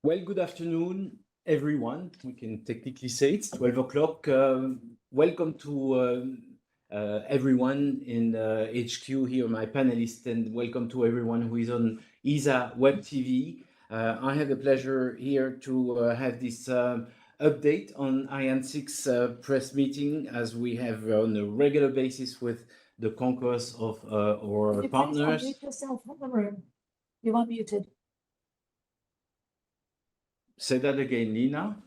Well, good afternoon, everyone. We can technically say it's 12 o'clock. Welcome to everyone in HQ here, my panelists, and welcome to everyone who is on ESA Web TV. I have the pleasure here to have this update on Ariane 6 press meeting, as we have on a regular basis with the concourse of our partners. Mute yourself from the room. You are muted. Say that again, Nina.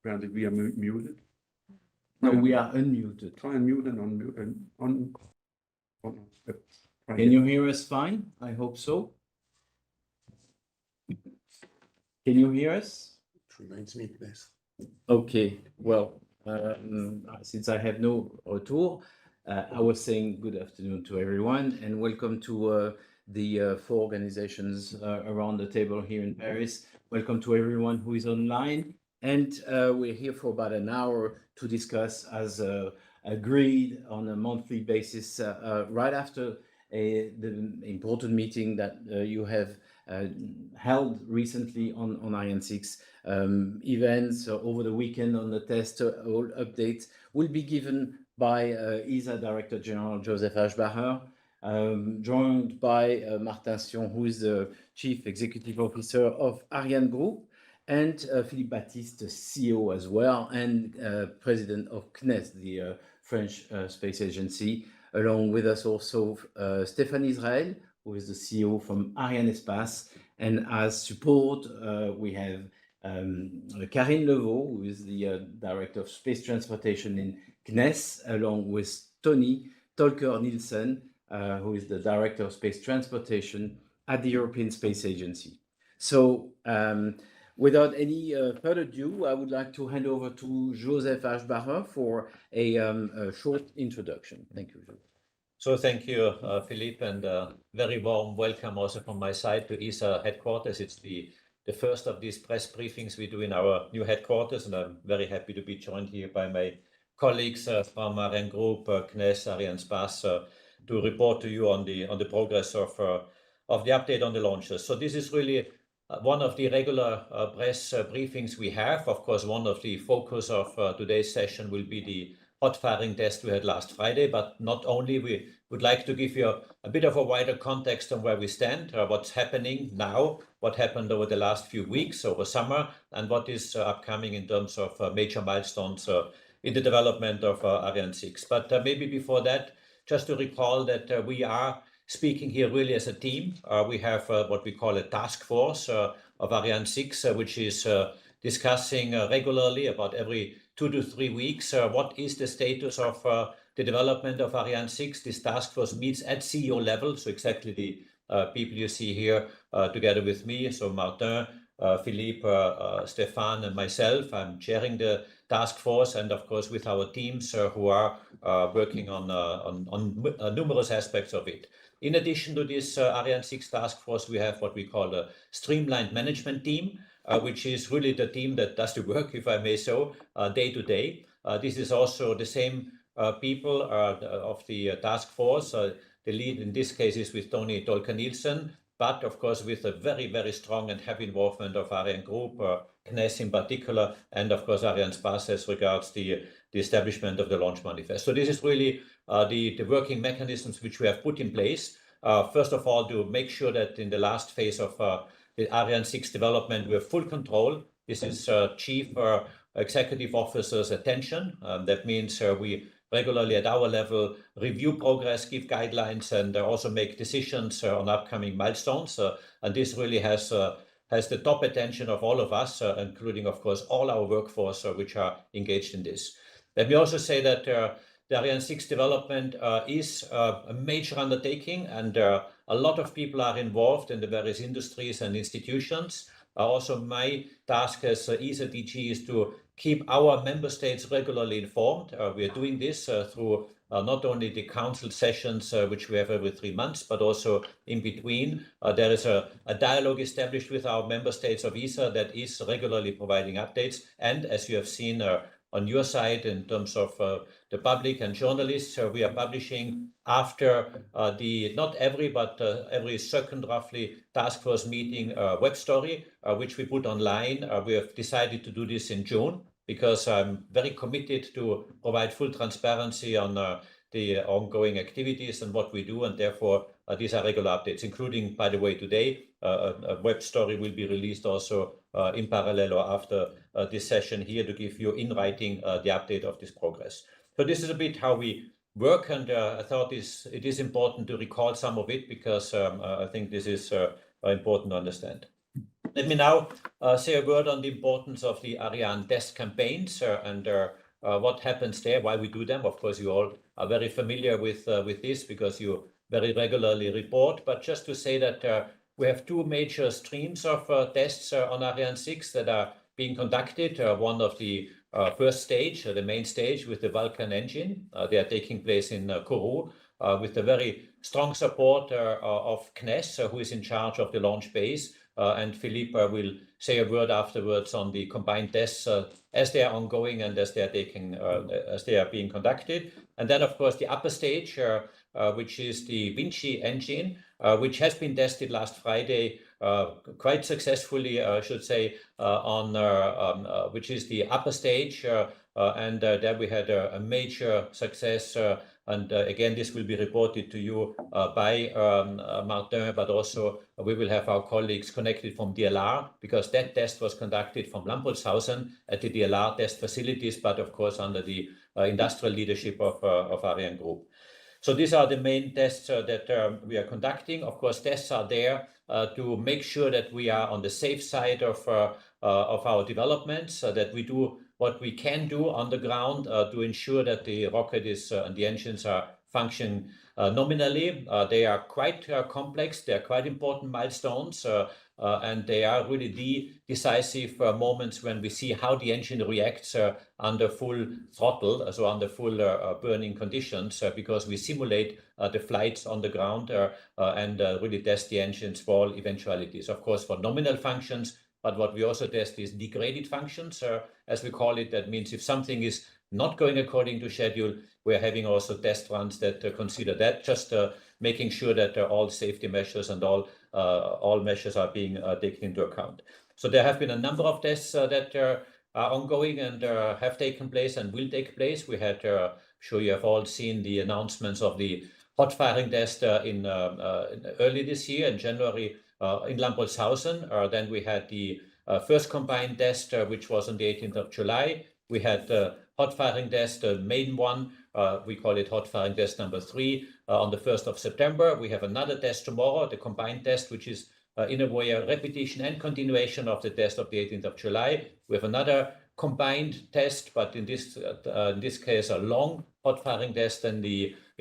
Apparently we are muted. No, we are unmuted. Try and mute and unmute and on. Can you hear us fine? I hope so. Can you hear us? It remains muteness. Okay, well, since I have no retour, I was saying good afternoon to everyone and welcome to the four organizations around the table here in Paris. Welcome to everyone who is online. And we're here for about an hour to discuss, as agreed on a monthly basis, right after the important meeting that you have held recently on Ariane 6. Events over the weekend on the test. All updates will be given by ESA Director General Josef Aschbacher, joined by Martin Sion, who is the Chief Executive Officer of ArianeGroup, and Philippe Baptiste, the CEO as well, and President of CNES, the French Space Agency. Along with us also Stéphane Israël, who is the CEO from Arianespace, and as support we have Carine Leveau, who is the Director of Space Transportation in CNES, along with Toni, Tolker-Nielsen, who is the Director of Space Transportation at the European Space Agency. So without any further ado, I would like to hand over to Josef Aschbacher for a short introduction. Thank you, Josef. So thank you, Philippe, and very warm welcome also from my side to ESA headquarters. It's the first of these press briefings we do in our new headquarters, and I'm very happy to be joined here by my colleagues from ArianeGroup, CNES, Arianespace, to report to you on the progress of the update on the launches. So this is really one of the regular press briefings we have. Of course, one of the focus of today's session will be the hot firing test we had last Friday, but not only. We would like to give you a bit of a wider context on where we stand, what's happening now, what happened over the last few weeks over summer, and what is upcoming in terms of major milestones in the development of Ariane 6. But maybe before that, just to recall that we are speaking here really as a team. We have what we call a task force of Ariane 6, which is discussing regularly, about every 2 to 3 weeks, what is the status of the development of Ariane 6. This task force meets at CEO level, so exactly the people you see here together with me, so Martin, Philippe, Stefan, and myself. I'm chairing the task force, and of course with our teams who are working on numerous aspects of it. In addition to this Ariane 6 task force, we have what we call a streamlined management team, which is really the team that does the work, if I may so, day to day. This is also the same people of the task force. The lead in this case is with Toni Tolker-Nielsen, but of course with a very, very strong and heavy involvement of ArianeGroup, CNES in particular, and of course Arianespace as regards the establishment of the launch manifest. So this is really the working mechanisms which we have put in place. First of all, to make sure that in the last phase of the Ariane 6 development, we have full control. This is Chief Executive Officer's attention. That means we regularly at our level review progress, give guidelines, and also make decisions on upcoming milestones. And this really has the top attention of all of us, including, of course, all our workforce which are engaged in this. Let me also say that the Ariane 6 development is a major undertaking, and a lot of people are involved in the various industries and institutions. Also, my task as ESA DG is to keep our member states regularly informed. We are doing this through not only the council sessions, which we have every 3 months, but also in between. There is a dialogue established with our member states of ESA that is regularly providing updates. And as you have seen, on your side in terms of the public and journalists. We are publishing after not every, but every second roughly task force meeting web story, which we put online. We have decided to do this in June because I'm very committed to provide full transparency on the ongoing activities and what we do, and therefore these are regular updates, including, by the way, today a web story will be released also in parallel or after this session here to give you in writing the update of this progress. So this is a bit how we work, and I thought it is important to recall some of it because I think this is important to understand. Let me now say a word on the importance of the Ariane test campaigns and what happens there, why we do them. Of course, you all are very familiar with this because you very regularly report. But just to say that we have two major streams of tests on Ariane 6 that are being conducted. One of the first stage, the main stage with the Vulcan engine. They are taking place in Kourou with the very strong support of CNES, who is in charge of the launch base. And Philippe will say a word afterwards on the combined tests as they are ongoing and as they are being conducted. And then, of course, the upper stage, which is the Vinci engine, which has been tested last Friday quite successfully, I should say, which is the upper stage. And there we had a major success. And again, this will be reported to you by Martin, but also we will have our colleagues connected from DLR, because that test was conducted from Lampoldshausen at the DLR test facilities, but of course under the industrial leadership of ArianeGroup. So these are the main tests that we are conducting. Of course, tests are there to make sure that we are on the safe side of our developments, that we do what we can do on the ground to ensure that the rocket is and the engines are functioning nominally. They are quite complex. They are quite important milestones, and they are really the decisive moments when we see how the engine reacts under full throttle, so under full burning conditions, because we simulate the flights on the ground and really test the engines for all eventualities. Of course, for nominal functions, but what we also test is degraded functions, as we call it. That means if something is not going according to schedule, we're having also test runs that consider that, just making sure that all safety measures and all measures are being taken into account. So there have been a number of tests that are ongoing and have taken place and will take place. We had, sure you have all seen the announcements of the hot firing test in early this year in January in Lampoldshausen. Then we had the first combined test, which was on the 18th of July. We had the hot firing test, the main one, we call it hot firing test number 3, on the 1st of September. We have another test tomorrow, the combined test, which is in a way a repetition and continuation of the test of the 18th of July. We have another combined test, but in this case, a long hot firing test in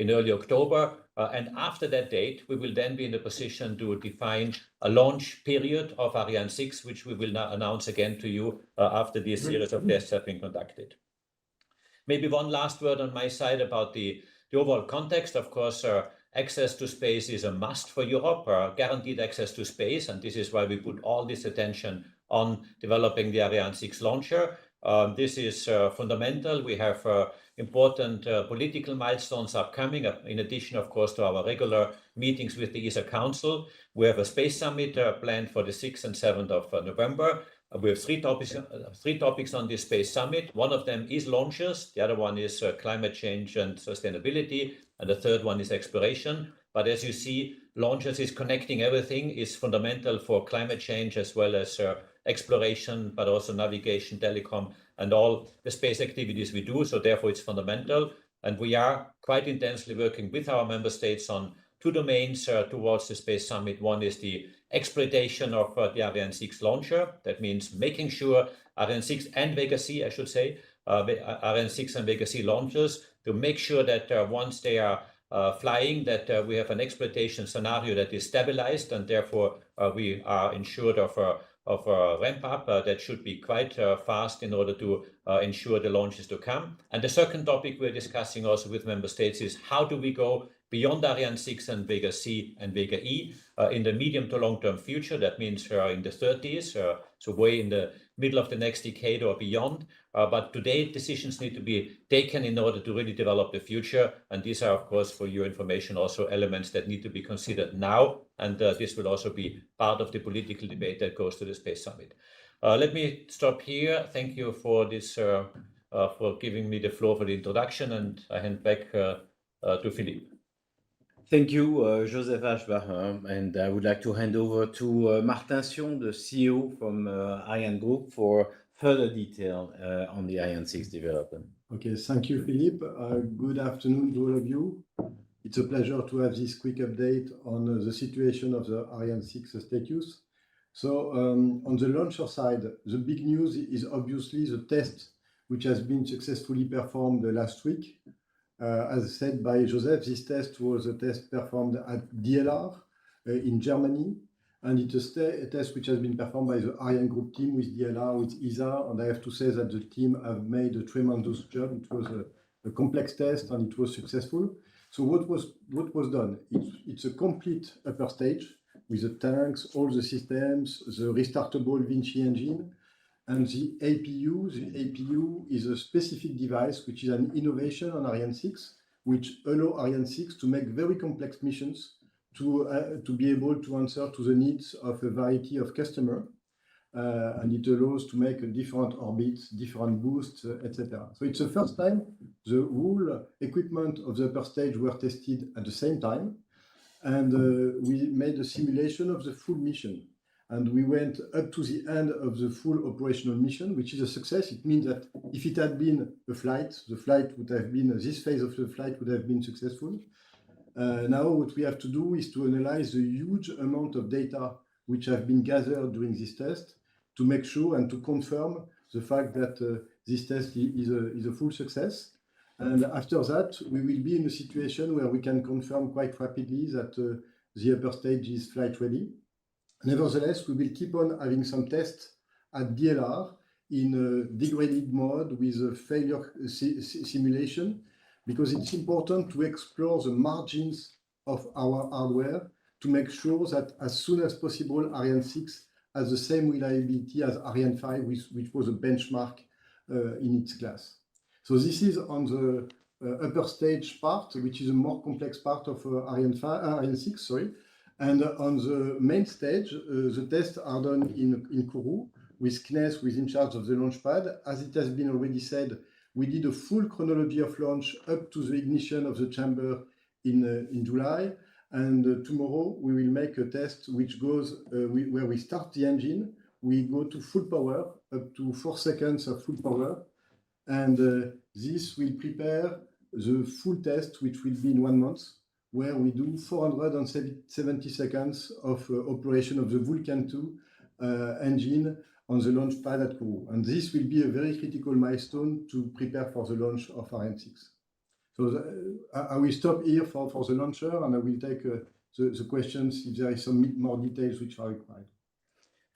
early October. And after that date, we will then be in a position to define a launch period of Ariane 6, which we will now announce again to you after this series of tests have been conducted. Maybe one last word on my side about the overall context. Of course, access to space is a must for Europe, guaranteed access to space, and this is why we put all this attention on developing the Ariane 6 launcher. This is fundamental. We have important political milestones upcoming, in addition, of course, to our regular meetings with the ESA Council. We have a space summit planned for the 6th and 7th of November. We have three topics on this space summit. One of them is launches. The other one is climate change and sustainability. And the third one is exploration. But as you see, launches is connecting everything, is fundamental for climate change as well as exploration, but also navigation, telecom, and all the space activities we do. So therefore, it's fundamental. And we are quite intensely working with our member states on two domains towards the space summit. One is the exploitation of the Ariane 6 launcher. That means making sure Ariane 6 and Vega C, I should say, Ariane 6 and Vega C launchers, to make sure that once they are flying, that we have an exploitation scenario that is stabilized, and therefore we are ensured of a ramp up that should be quite fast in order to ensure the launches to come. And the second topic we're discussing also with member states is how do we go beyond Ariane 6 and Vega C and Vega E in the medium to long-term future. That means in the 30s, so way in the middle of the next decade or beyond. But today, decisions need to be taken in order to really develop the future. And these are, of course, for your information, also elements that need to be considered now. And this will also be part of the political debate that goes to the Space Summit. Let me stop here. Thank you for this, for giving me the floor for the introduction, and I hand back to Philippe. Thank you, Josef Aschbacher, and I would like to hand over to Martin Sion, the CEO from ArianeGroup, for further detail on the Ariane 6 development. Okay, thank you, Philippe. Good afternoon to all of you. It's a pleasure to have this quick update on the situation of the Ariane 6 status. So on the launcher side, the big news is obviously the test which has been successfully performed last week. As said by Joseph, this test was a test performed at DLR in Germany, and it's a test which has been performed by the ArianeGroup team with DLR, with ESA, and I have to say that the team have made a tremendous job. It was a complex test and it was successful. So what was done? It's a complete upper stage with the tanks, all the systems, the restartable Vinci engine, and the APU. The APU is a specific device which is an innovation on Ariane 6, which allow Ariane 6 to make very complex missions to be able to answer to the needs of a variety of customers. And it allows to make different orbits, different boosts, etc. So it's the first time the whole equipment of the upper stage were tested at the same time. And we made a simulation of the full mission. And we went up to the end of the full operational mission, which is a success. It means that if it had been a flight, the flight would have been, this phase of the flight would have been successful. Now what we have to do is to analyze the huge amount of data which have been gathered during this test to make sure and to confirm the fact that this test is a full success. And after that, we will be in a situation where we can confirm quite rapidly that the upper stage is flight ready. Nevertheless, we will keep on having some tests at DLR in a degraded mode with a failure simulation, because it's important to explore the margins of our hardware to make sure that as soon as possible, Ariane 6 has the same reliability as Ariane 5, which was a benchmark in its class. So this is on the upper stage part, which is a more complex part of Ariane 6, sorry. And on the main stage, the tests are done in Kourou with CNES, in charge of the launch pad. As it has been already said, we did a full chronology of launch up to the ignition of the chamber in July. And tomorrow we will make a test which goes where we start the engine, we go to full power, up to 4 seconds of full power. And this will prepare the full test, which will be in 1 month, where we do 470 seconds of operation of the Vulcan 2 engine on the launch pad at Kourou. And this will be a very critical milestone to prepare for the launch of Ariane 6. So I will stop here for the launcher, and I will take the questions if there is some more details which are required.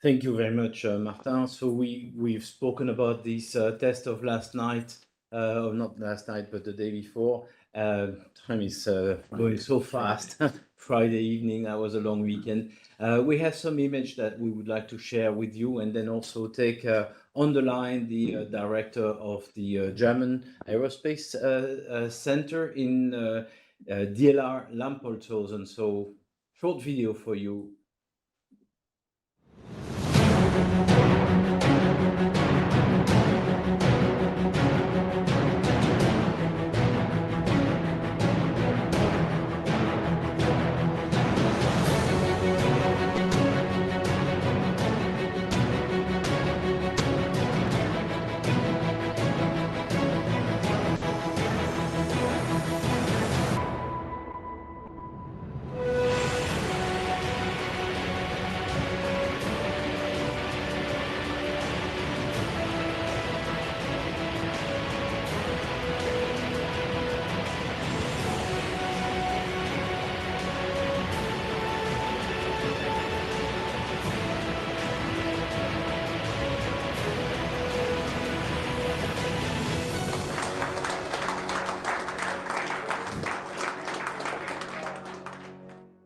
Thank you very much, Martin. So we've spoken about this test of last night, or not last night, but the day before. Time is going so fast. Friday evening, that was a long weekend. We have some image that we would like to share with you, and then also take on the line the director of the German Aerospace Center in DLR Lampoldshausen. So short video for you.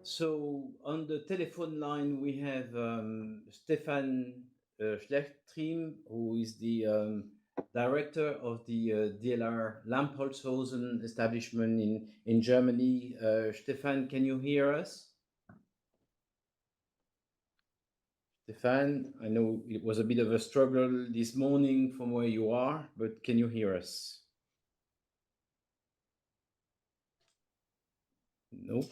So on the telephone line, we have Stefan Schlechtriem, who is the director of the DLR Lampoldshausen establishment in Germany. Stefan, can you hear us? Stefan, I know it was a bit of a struggle this morning from where you are, but can you hear us? No.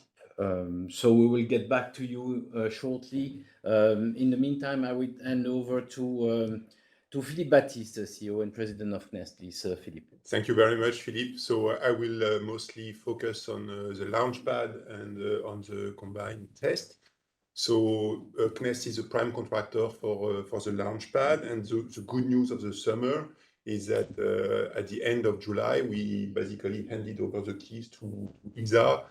So we will get back to you shortly. In the meantime, I will hand over to Philippe Baptiste, CEO and President of CNES. Please, Philippe. Thank you very much, Philippe. So I will mostly focus on the launch pad and on the combined test. So CNES is a prime contractor for the launch pad, and the good news of the summer is that at the end of July, we basically handed over the keys to ESA,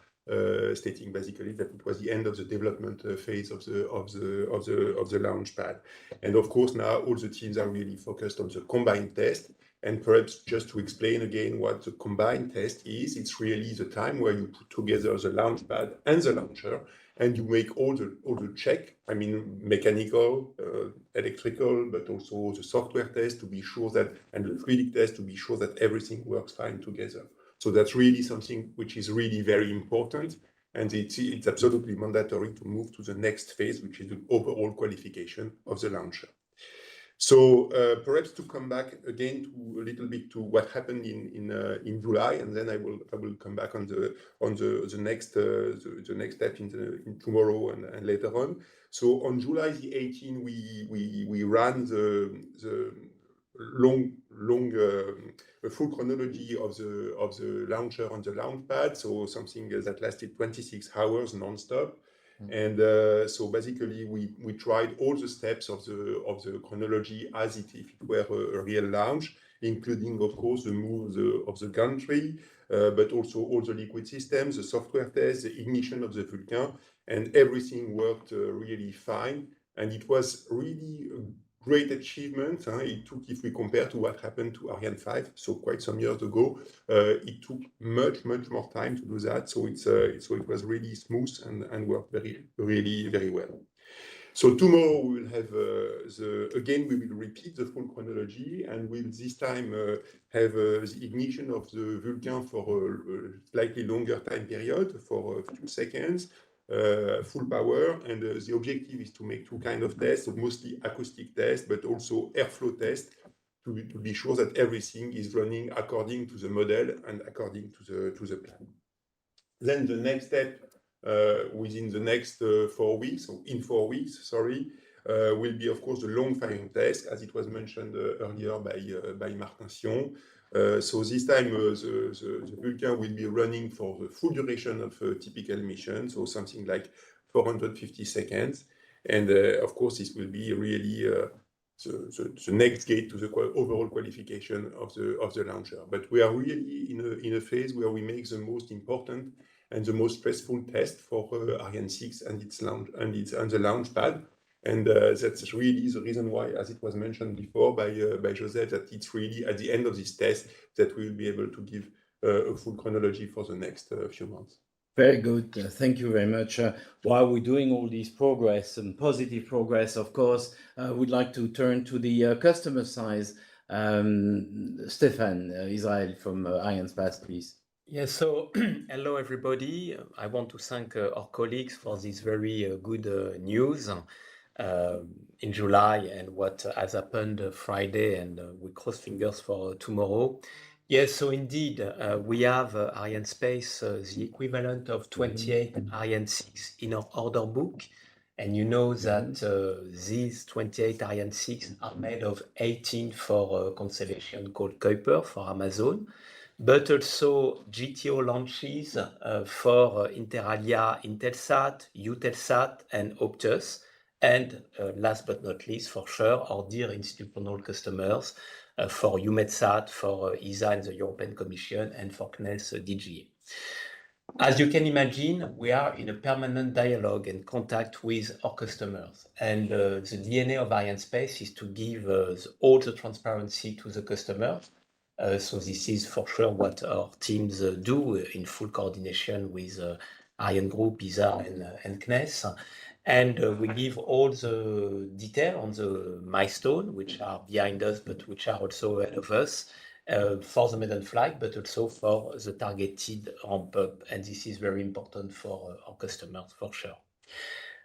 stating basically that it was the end of the development phase of the launch pad. And of course, now all the teams are really focused on the combined test. And perhaps just to explain again what the combined test is, it's really the time where you put together the launch pad and the launcher, and you make all the check. I mean, mechanical, electrical, but also the software test to be sure that, and the 3D test to be sure that everything works fine together. So that's really something which is really very important, and it's absolutely mandatory to move to the next phase, which is the overall qualification of the launcher. So perhaps to come back again to a little bit to what happened in July, and then I will come back on the next step in tomorrow and later on. So on July the 18th, we ran the full chronology of the launcher on the launch pad, so something that lasted 26 hours non-stop. And so basically, we tried all the steps of the chronology as if it were a real launch, including, of course, the move of the gantry, but also all the liquid systems, the software test, the ignition of the Vulcain, and everything worked really fine. And it was really a great achievement. It took, if we compare to what happened to Ariane 5, so quite some years ago, it took much more time to do that. So it was really smooth and worked really very well. So tomorrow we will have we will repeat the full chronology, and we'll this time have the ignition of the Vulcain for a slightly longer time period, for a few seconds. Full power, and the objective is to make two kinds of tests, so mostly acoustic tests, but also airflow tests, to be sure that everything is running according to the model and according to the plan. Then the next step within the next 4 weeks, or in 4 weeks, sorry, will be of course the long firing test, as it was mentioned earlier by Martin Sion. So this time the Vulcain will be running for the full duration of a typical mission, so something like 450 seconds. And of course, this will be really the next gate to the overall qualification of the launcher. But we are really in a phase where we make the most important and the most stressful test for Ariane 6 and its launch and the launch pad. And that's really the reason why, as it was mentioned before by Josef, that it's really at the end of this test that we will be able to give a full chronology for the next few months. Very good. Thank you very much. While we're doing all this progress and positive progress, of course, we'd like to turn to the customer side. Stefan, Israel from Arianespace, please. Yes, so hello everybody. I want to thank our colleagues for this very good news in July and what has happened Friday, and we cross fingers for tomorrow. Yes, so indeed, we have Arianespace, the equivalent of 28 Ariane 6 in our order book. And you know that these 28 Ariane 6 are made of 18 for a constellation called Kuiper for Amazon, but also GTO launches for Inter Alia, Intelsat, Eutelsat, and Optus. And last but not least, for sure, our dear institutional customers for EUMETSAT, for ESA and the European Commission, and for CNES DGA. As you can imagine, we are in a permanent dialogue and contact with our customers. And the DNA of Arianespace is to give all the transparency to the customer. So this is for sure what our teams do in full coordination with ArianeGroup, ISA, and CNES. And we give all the detail on the milestone, which are behind us, but which are also ahead of us, for the maiden flight, but also for the targeted ramp-up. And this is very important for our customers, for sure.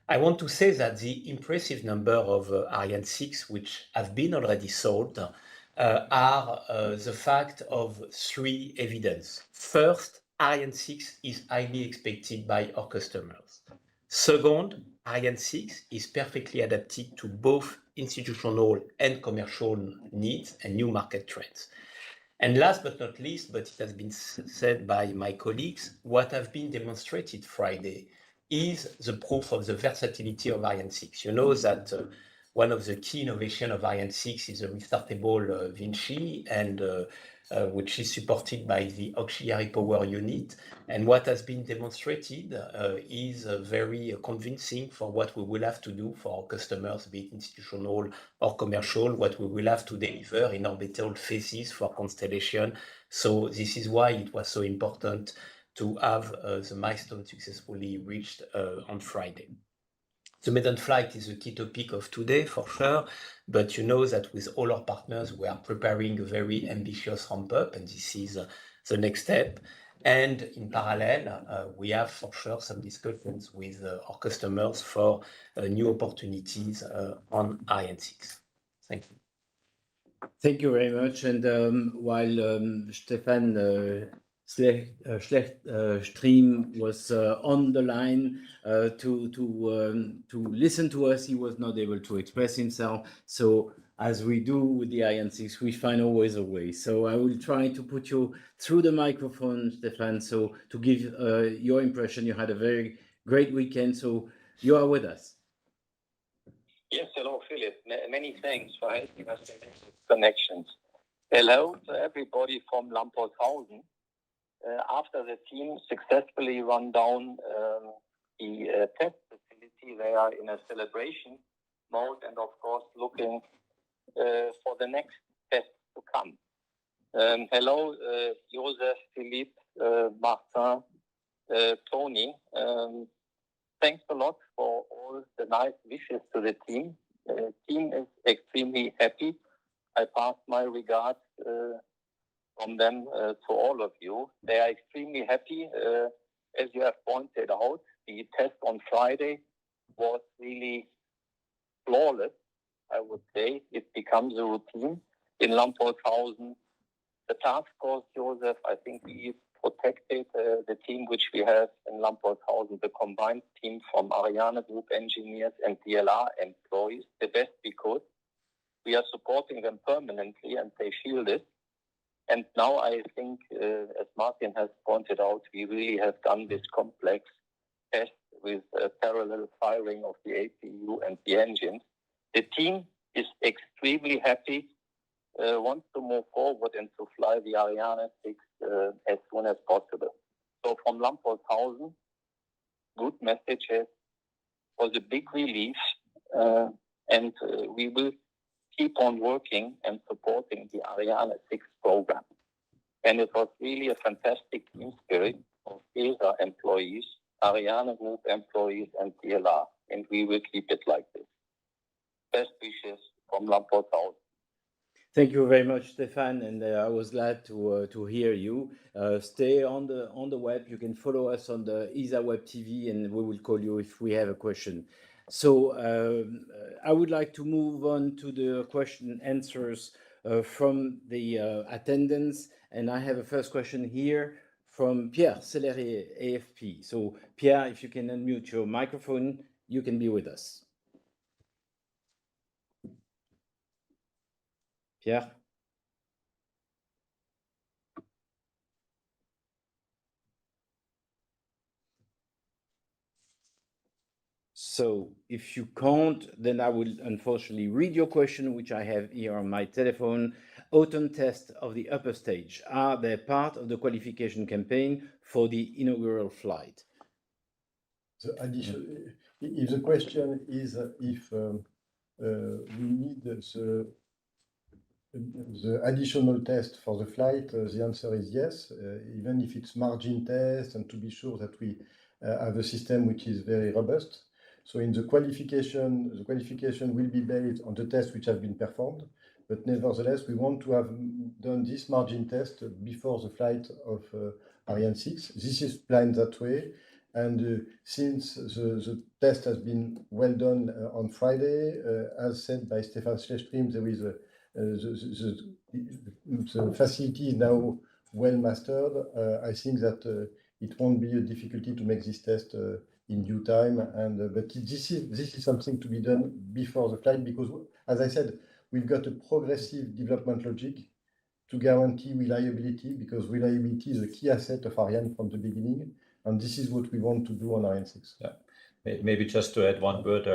I want to say that the impressive number of Ariane 6, which have been already sold, are the fact of three evidence. First, Ariane 6 is highly expected by our customers. Second, Ariane 6 is perfectly adapted to both institutional and commercial needs and new market trends. And last but not least, but it has been said by my colleagues, what have been demonstrated Friday is the proof of the versatility of Ariane 6. You know that one of the key innovations of Ariane 6 is a restartable Vinci, and which is supported by the auxiliary power unit. And what has been demonstrated is very convincing for what we will have to do for our customers, be it institutional or commercial, what we will have to deliver in orbital phases for constellation. So this is why it was so important to have the milestone successfully reached on Friday. The maiden flight is a key topic of today, for sure, but you know that with all our partners, we are preparing a very ambitious ramp-up, and this is the next step. And in parallel, we have, for sure, some discussions with our customers for new opportunities on Ariane 6. Thank you. Thank you very much. And while Stefan Schlechtriem was on the line to listen to us, he was not able to express himself. So as we do with the Ariane 6, we find always a way. So I will try to put you through the microphone, Stefan, so to give your impression. You had a very great weekend, so you are with us. Yes, hello, Philippe. Many thanks for helping us in connections. Hello to everybody from Lampoldshausen. After the team successfully run down the test facility, they are in a celebration mode and, of course, looking for the next test to come. Hello, Josef, Philippe, Martin, Toni. Thanks a lot for all the nice wishes to the team. The team is extremely happy. I pass my regards from them to all of you. They are extremely happy. As you have pointed out, the test on Friday was really flawless, I would say. It becomes a routine in Lampoldshausen. The task force, Josef, I think we protected the team which we have in Lampoldshausen, the combined team from ArianeGroup engineers and DLR employees, the best we could. We are supporting them permanently and they feel this. And now I think, as Martin has pointed out, we really have done this complex test with parallel firing of the APU and the engines. The team is extremely happy, wants to move forward and to fly the Ariane 6 as soon as possible. So from Lampoldshausen, good messages, was a big relief, and we will keep on working and supporting the Ariane 6 program. And it was really a fantastic team spirit of ESA employees, ArianeGroup employees, and DLR, and we will keep it like this. Best wishes from Lampoldshausen. Thank you very much, Stefan, and I was glad to hear you. Stay on the web. You can follow us on the ESA Web TV, and we will call you if we have a question. So I would like to move on to the question and answers from the attendants, and I have a first question here from Pierre Celery, AFP. So Pierre, if you can unmute your microphone, you can be with us. Pierre? So if you can't, then I will unfortunately read your question, which I have here on my telephone. Autumn test of the upper stage, are they part of the qualification campaign for the inaugural flight? So if the question is if we need the the additional test for the flight, the answer is yes, even if it's margin test and to be sure that we have a system which is very robust. So in the qualification will be based on the tests which have been performed, but nevertheless, we want to have done this margin test before the flight of Ariane 6. This is planned that way. And since the test has been well done on Friday, as said by Stefan Schlechtriem, there is the facility is now well mastered. I think that it won't be a difficulty to make this test in due time. And but this is something to be done before the flight, because, as I said, we've got a progressive development logic to guarantee reliability, because reliability is a key asset of Ariane from the beginning. And this is what we want to do on Ariane 6. Yeah. Maybe just to add one word,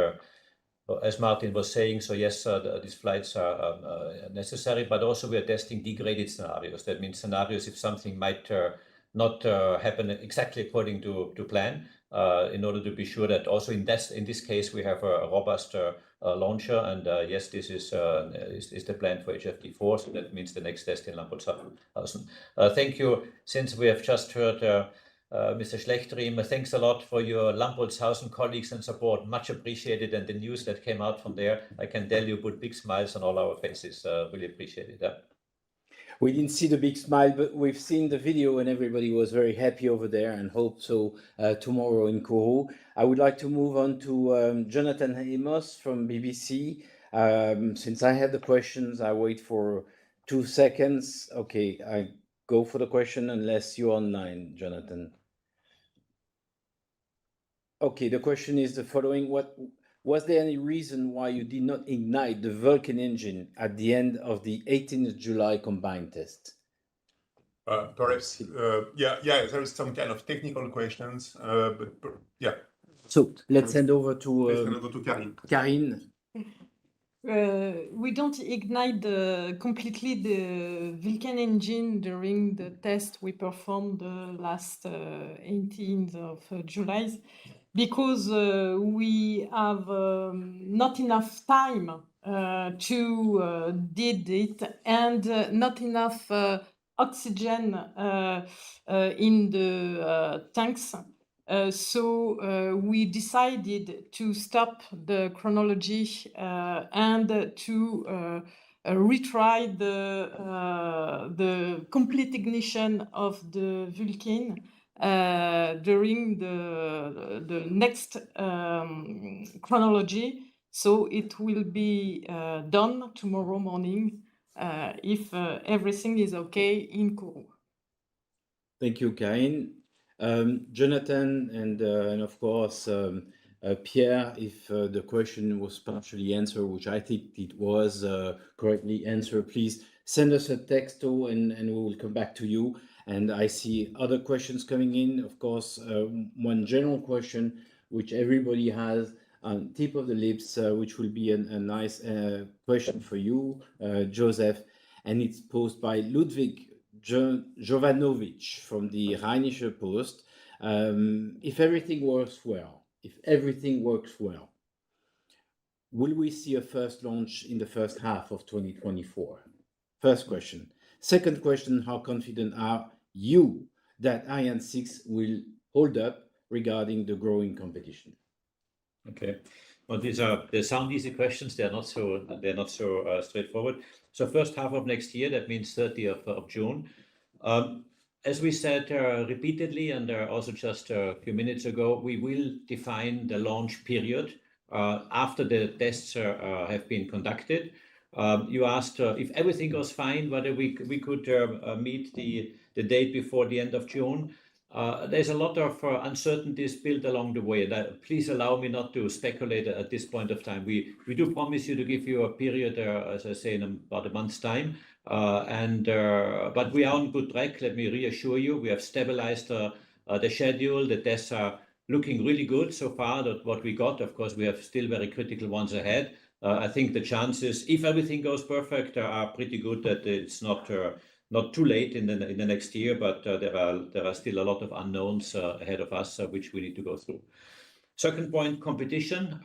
as Martin was saying, so yes, these flights are necessary, but also we are testing degraded scenarios. That means scenarios if something might not happen exactly according to plan, in order to be sure that also in this case we have a robust launcher. And yes, this is the plan for HFT4, so that means the next test in Lampoldshausen. Thank you. Since we have just heard Mr. Schlechtriem, thanks a lot for your Lampoldshausen colleagues and support. Much appreciated, and the news that came out from there, I can tell you, put big smiles on all our faces. Really appreciate it. We didn't see the big smile, but we've seen the video and everybody was very happy over there, and hope so tomorrow in Kourou. I would like to move on to Jonathan Amos from BBC. Since I have the questions, I wait for 2 seconds. Okay, I go for the question unless you're online, Jonathan. Okay, the question is the following. Was there any reason why you did not ignite the Vulcan engine at the end of the 18th July combined test? Perhaps, there is some kind of technical questions, but yeah. So let's hand over to Carine. Carine. We don't ignite completely the Vulcan engine during the test we performed the last 18th of July, because we have not enough time to did it, and not enough oxygen in the tanks. So we decided to stop the chronology and to retry the complete ignition of the Vulcan during the next chronology. So it will be done tomorrow morning if everything is okay in Kourou. Thank you, Carine. Jonathan and of course Pierre, if the question was partially answered, which I think it was correctly answered, please send us a text and we will come back to you. And I see other questions coming in. Of course, one general question which everybody has on tip of the lips, which will be a nice question for you, Josef, and it's posed by Ludwig Jovanovic from the Rheinische Post. If everything works well, will we see a first launch in the first half of 2024? First question. Second question, how confident are you that Ariane 6 will hold up regarding the growing competition? Okay. Well, they sound easy questions. They're not so straightforward. So first half of next year, that means 30th of June. As we said repeatedly, and also just a few minutes ago, we will define the launch period after the tests have been conducted. You asked if everything goes fine, whether we could meet the date before the end of June. There's a lot of uncertainties built along the way. Please allow me not to speculate at this point of time. We do promise you to give you a period, as I say, in about a month's time. But we are on good track. Let me reassure you, we have stabilized the schedule. The tests are looking really good so far. That what we got, of course, we have still very critical ones ahead. I think the chances, if everything goes perfect, are pretty good that it's not too late in the next year, but there are still a lot of unknowns ahead of us, which we need to go through. Second point, competition.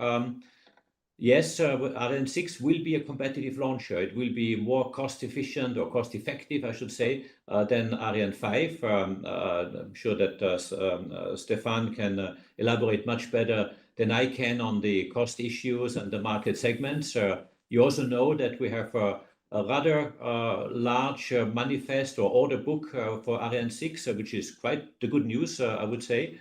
yes, Ariane 6 will be a competitive launcher. It will be more cost efficient or cost effective, I should say, than Ariane 5. I'm sure that Stéphane can elaborate much better than I can on the cost issues and the market segments. You also know that we have a rather large manifest or order book for Ariane 6, which is quite the good news, I would say.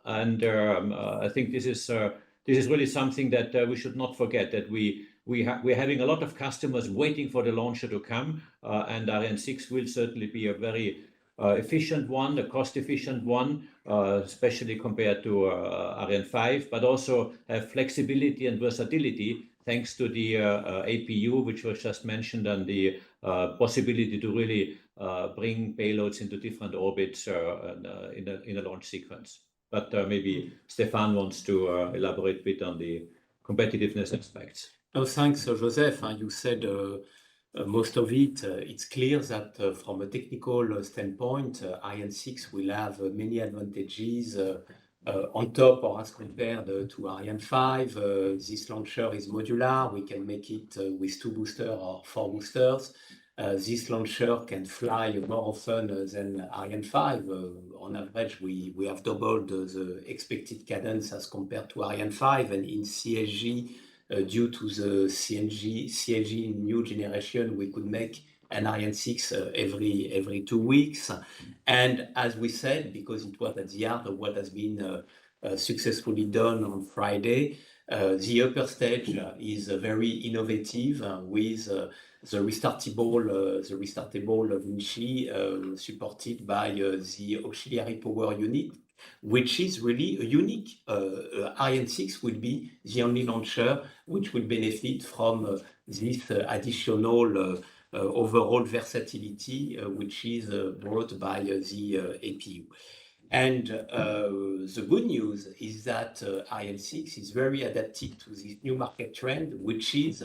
And I think this is really something that we should not forget, that we're having a lot of customers waiting for the launcher to come, and Ariane 6 will certainly be a very efficient one, a cost-efficient one, especially compared to Ariane 5, but also have flexibility and versatility thanks to the APU, which was just mentioned, and the possibility to really bring payloads into different orbits in a launch sequence. But maybe Stéphane wants to elaborate a bit on the competitiveness aspects. No, thanks, Joseph. You said most of it. It's clear that from a technical standpoint, Ariane 6 will have many advantages on top or as compared to Ariane 5. This launcher is modular. We can make it with 2 boosters or 4 boosters. This launcher can fly more often than Ariane 5. On average, we have doubled the expected cadence as compared to Ariane 5, and in CSG, due to the CLG new generation, we could make an Ariane 6 every 2 weeks. And as we said, because it was at the heart of what has been successfully done on Friday, the upper stage is very innovative with the restartable Vinci supported by the auxiliary power unit, which is really unique. Ariane 6 will be the only launcher which will benefit from this additional overall versatility, which is brought by the APU. And the good news is that Ariane 6 is very adapted to this new market trend, which is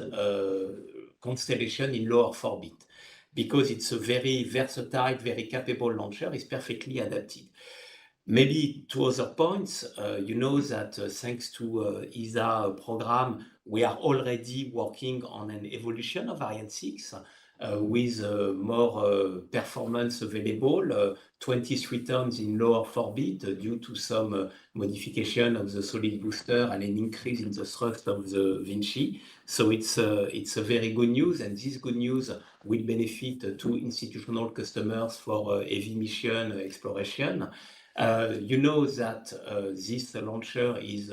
constellation in low Earth orbit, because it's a very versatile, very capable launcher. It's perfectly adapted. Maybe 2 other points. You know that thanks to ESA program, we are already working on an evolution of Ariane 6 with more performance available, 23 tons in low Earth orbit due to some modification of the solid booster and an increase in the thrust of the Vinci. So it's a very good news, and this good news will benefit to institutional customers for heavy mission exploration. You know that this launcher is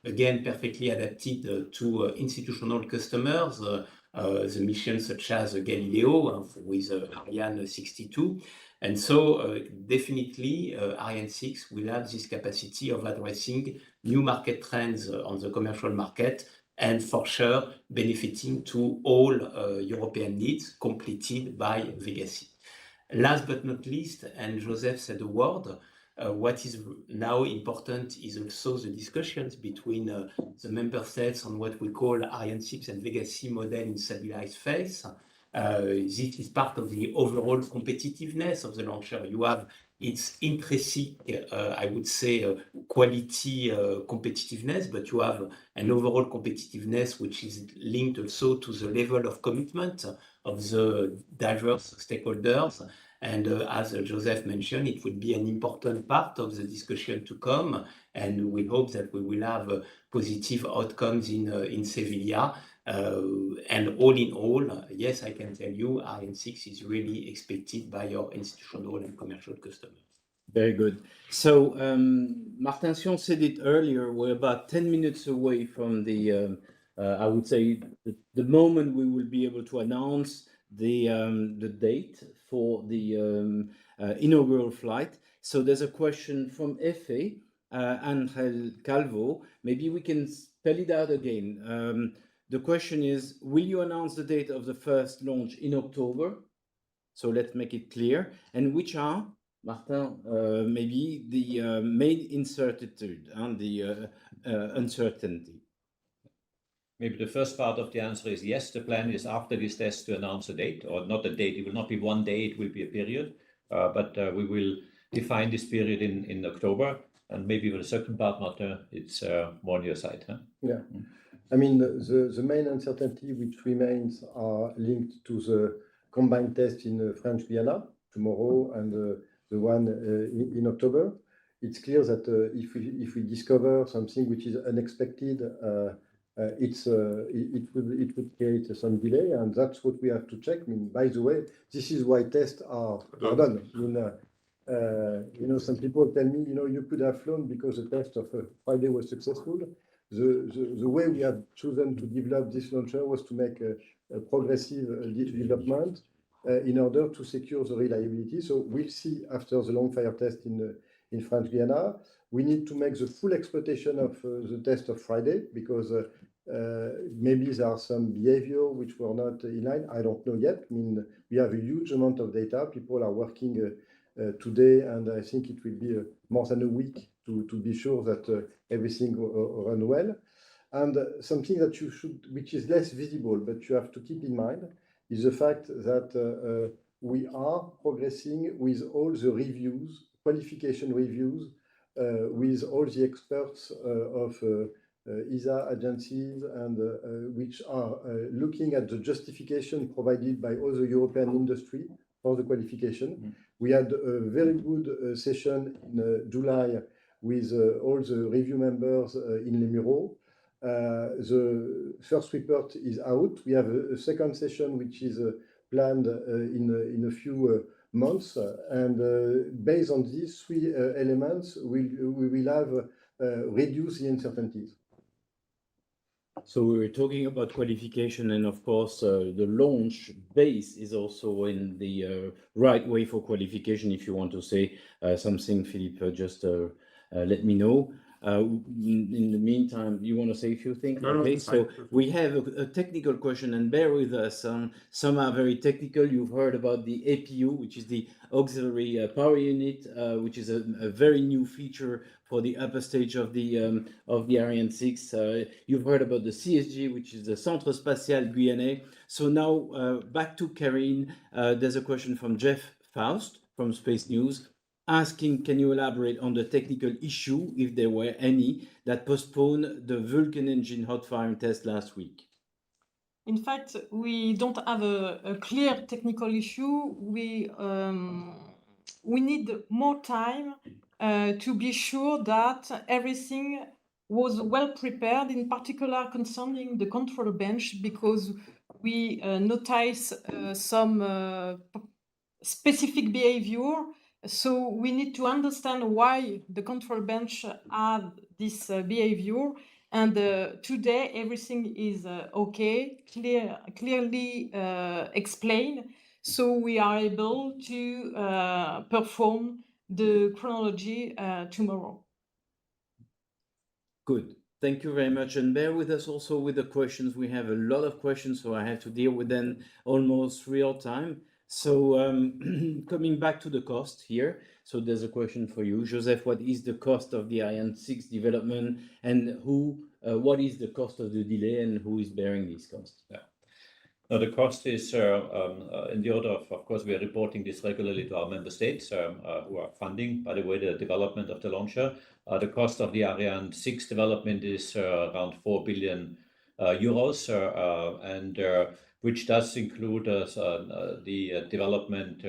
again perfectly adapted to institutional customers, the missions such as Galileo with Ariane 62. And so definitely Ariane 6 will have this capacity of addressing new market trends on the commercial market, and for sure benefiting to all European needs completed by Vega-C. Last but not least, and Joseph said a word, what is now important is also the discussions between the member states on what we call Ariane 6 and Vega-C model in stabilized phase. This is part of the overall competitiveness of the launcher. You have its intrinsic, I would say, quality competitiveness, but you have an overall competitiveness which is linked also to the level of commitment of the diverse stakeholders. And as Joseph mentioned, it will be an important part of the discussion to come, and we hope that we will have positive outcomes in Sevilla. And all in all, yes, I can tell you, Ariane 6 is really expected by our institutional and commercial customers. Very good. So Martin Sion said it earlier, we're about 10 minutes away from the, I would say, the moment we will be able to announce the date for the inaugural flight. So there's a question from Efe, Angel Calvo. Maybe we can spell it out again. The question is, will you announce the date of the first launch in October? So let's make it clear. And which are, Martin, maybe the main incertitude and the uncertainty? Maybe the first part of the answer is yes, the plan is after this test to announce a date, or not a date. It will not be one day, it will be a period. But we will define this period in October. And maybe for the second part, Martin, it's more on your side. Huh? Yeah. I mean, the main uncertainty which remains are linked to the combined test in French Guiana tomorrow and the one in October. It's clear that if we discover something which is unexpected, it would create some delay, and that's what we have to check. I mean, by the way, this is why tests are done. I mean, some people tell me, you could have flown because the test of Friday was successful. The way we have chosen to develop this launcher was to make a progressive development in order to secure the reliability. So we'll see after the long fire test in French Guiana. We need to make the full exploitation of the test of Friday because maybe there are some behavior which were not in line. I don't know yet. I mean, we have a huge amount of data. People are working today, and I think it will be more than a week to be sure that everything run well. And something that you should, which is less visible, but you have to keep in mind, is the fact that we are progressing with all the reviews, qualification reviews, with all the experts of ESA agencies, and which are looking at the justification provided by all the European industry for the qualification. We had a very good session in July with all the review members in Leveau. The first report is out. We have a second session which is planned in a few months, and based on these three elements, we will have reduced the uncertainties. So we were talking about qualification, and of course, the launch base is also in the right way for qualification. If you want to say something, Philippe, just let me know. In the meantime, you want to say a few things? No, okay, so fine. we have a technical question, and bear with us. Some are very technical. You've heard about the APU, which is the auxiliary power unit, which is a very new feature for the upper stage of the Ariane 6. You've heard about the CSG, which is the Centre Spatial Guyanais. So now back to Carine. There's a question from Jeff Faust from Space News, asking, can you elaborate on the technical issue, if there were any, that postponed the Vulcan engine hot firing test last week? In fact, we don't have a clear technical issue. We need more time to be sure that everything was well prepared, in particular concerning the control bench, because we notice some specific behavior. So we need to understand why the control bench had this behavior. And today everything is okay, clearly explained. So we are able to perform the chronology tomorrow. Good. Thank you very much. And bear with us also with the questions. We have a lot of questions, so I have to deal with them almost real time. So coming back to the cost here. So there's a question for you, Josef. What is the cost of the Ariane 6 development, and what is the cost of the delay, and who is bearing these costs? Yeah. Now, the cost is in the order of course, we are reporting this regularly to our member states who are funding, by the way, the development of the launcher. The cost of the Ariane 6 development is around 4 billion euros, and which does include the development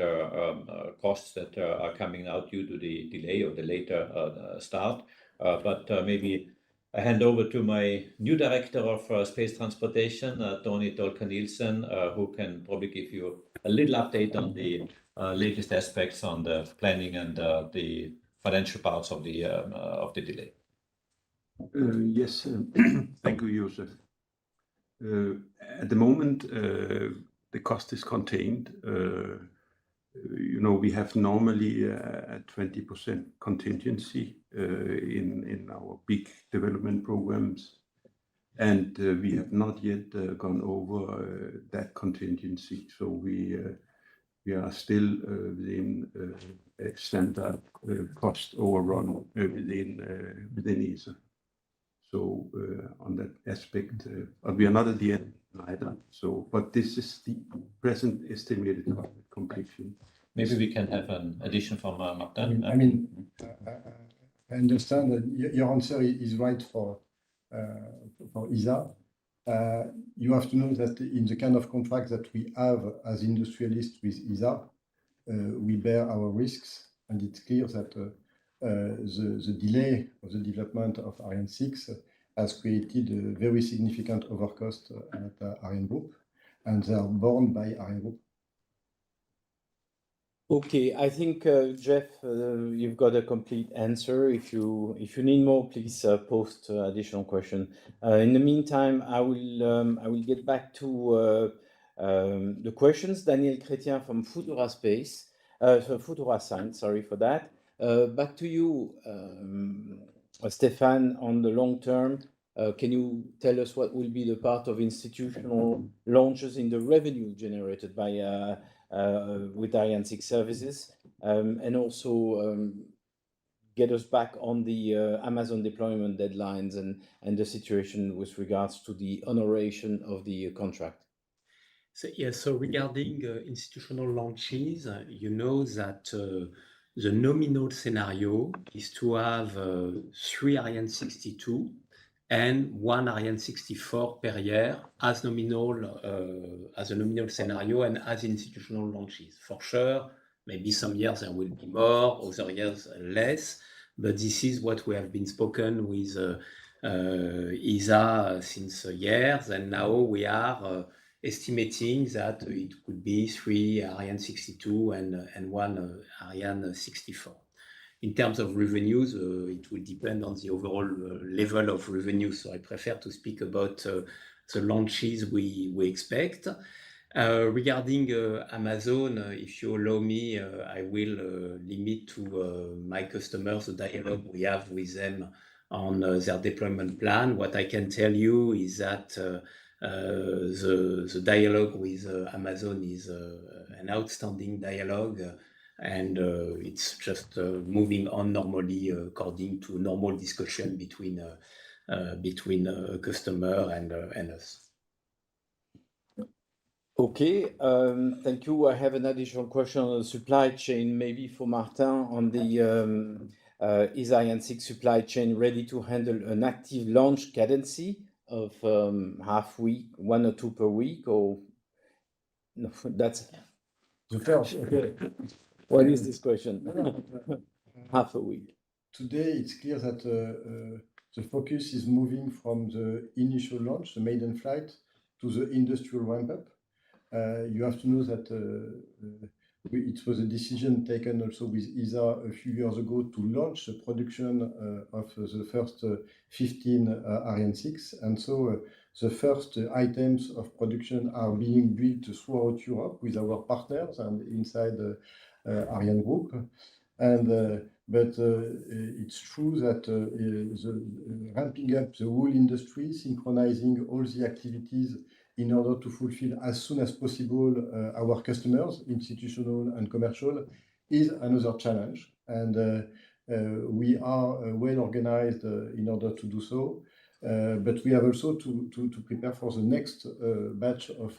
costs that are coming out due to the delay or the later start. But maybe I hand over to my new director of space transportation, Toni Tolker-Nielsen, who can probably give you a little update on the latest aspects on the planning and the financial parts of the delay. Yes, thank you, Josef. At the moment, the cost is contained. We have normally a 20% contingency in our big development programs, and we have not yet gone over that contingency. So we are still within a standard cost overrun within ESA. So on that aspect, but we are not at the end either. So, but this is the present estimated completion. Maybe we can have an addition from Martin. I understand that your answer is right for ESA. You have to know that in the kind of contract that we have as industrialists with ESA, we bear our risks, and it's clear that the delay of the development of Ariane 6 has created a very significant overcost at ArianeGroup, and they are borne by ArianeGroup. Okay, I think Jeff, you've got a complete answer. If you need more, please post additional question. In the meantime, I will get back to the questions. Daniel Chrétien from Futura Space, Futura Science. Sorry for that. Back to you, Stéphane. On the long term, can you tell us what will be the part of institutional launches in the revenue generated by with Ariane 6 services, and also get us back on the Amazon deployment deadlines and the situation with regards to the honoration of the contract? So, yes, so regarding institutional launches, you know that the nominal scenario is to have 3 Ariane 62 and 1 Ariane 64 per year as a nominal scenario and as institutional launches. For sure, maybe some years there will be more, other years less, but this is what we have been spoken with ESA since years, and now we are estimating that it could be 3 Ariane 62 and 1 Ariane 64. In terms of revenues, it will depend on the overall level of revenue. So I prefer to speak about the launches we expect. Regarding Amazon, if you allow me, I will limit to my customers the dialogue we have with them on their deployment plan. What I can tell you is that the dialogue with Amazon is an outstanding dialogue, and it's just moving on normally according to normal discussion between a customer and us. Okay, thank you. I have an additional question on the supply chain, maybe for Martin, on the is Ariane 6 supply chain ready to handle an active launch cadency of half week, 1 or 2 per week, or no? That's the first. Okay. What is this question? Half a week. Today, it's clear that the focus is moving from the initial launch, the maiden flight, to the industrial ramp-up. You have to know that it was a decision taken also with ESA a few years ago to launch the production of the first 15 Ariane 6. And so the first items of production are being built throughout Europe with our partners and inside ArianeGroup. But it's true that the ramping up the whole industry, synchronizing all the activities in order to fulfill as soon as possible our customers, institutional and commercial, is another challenge. And we are well organized in order to do so. But we have also to prepare for the next batch of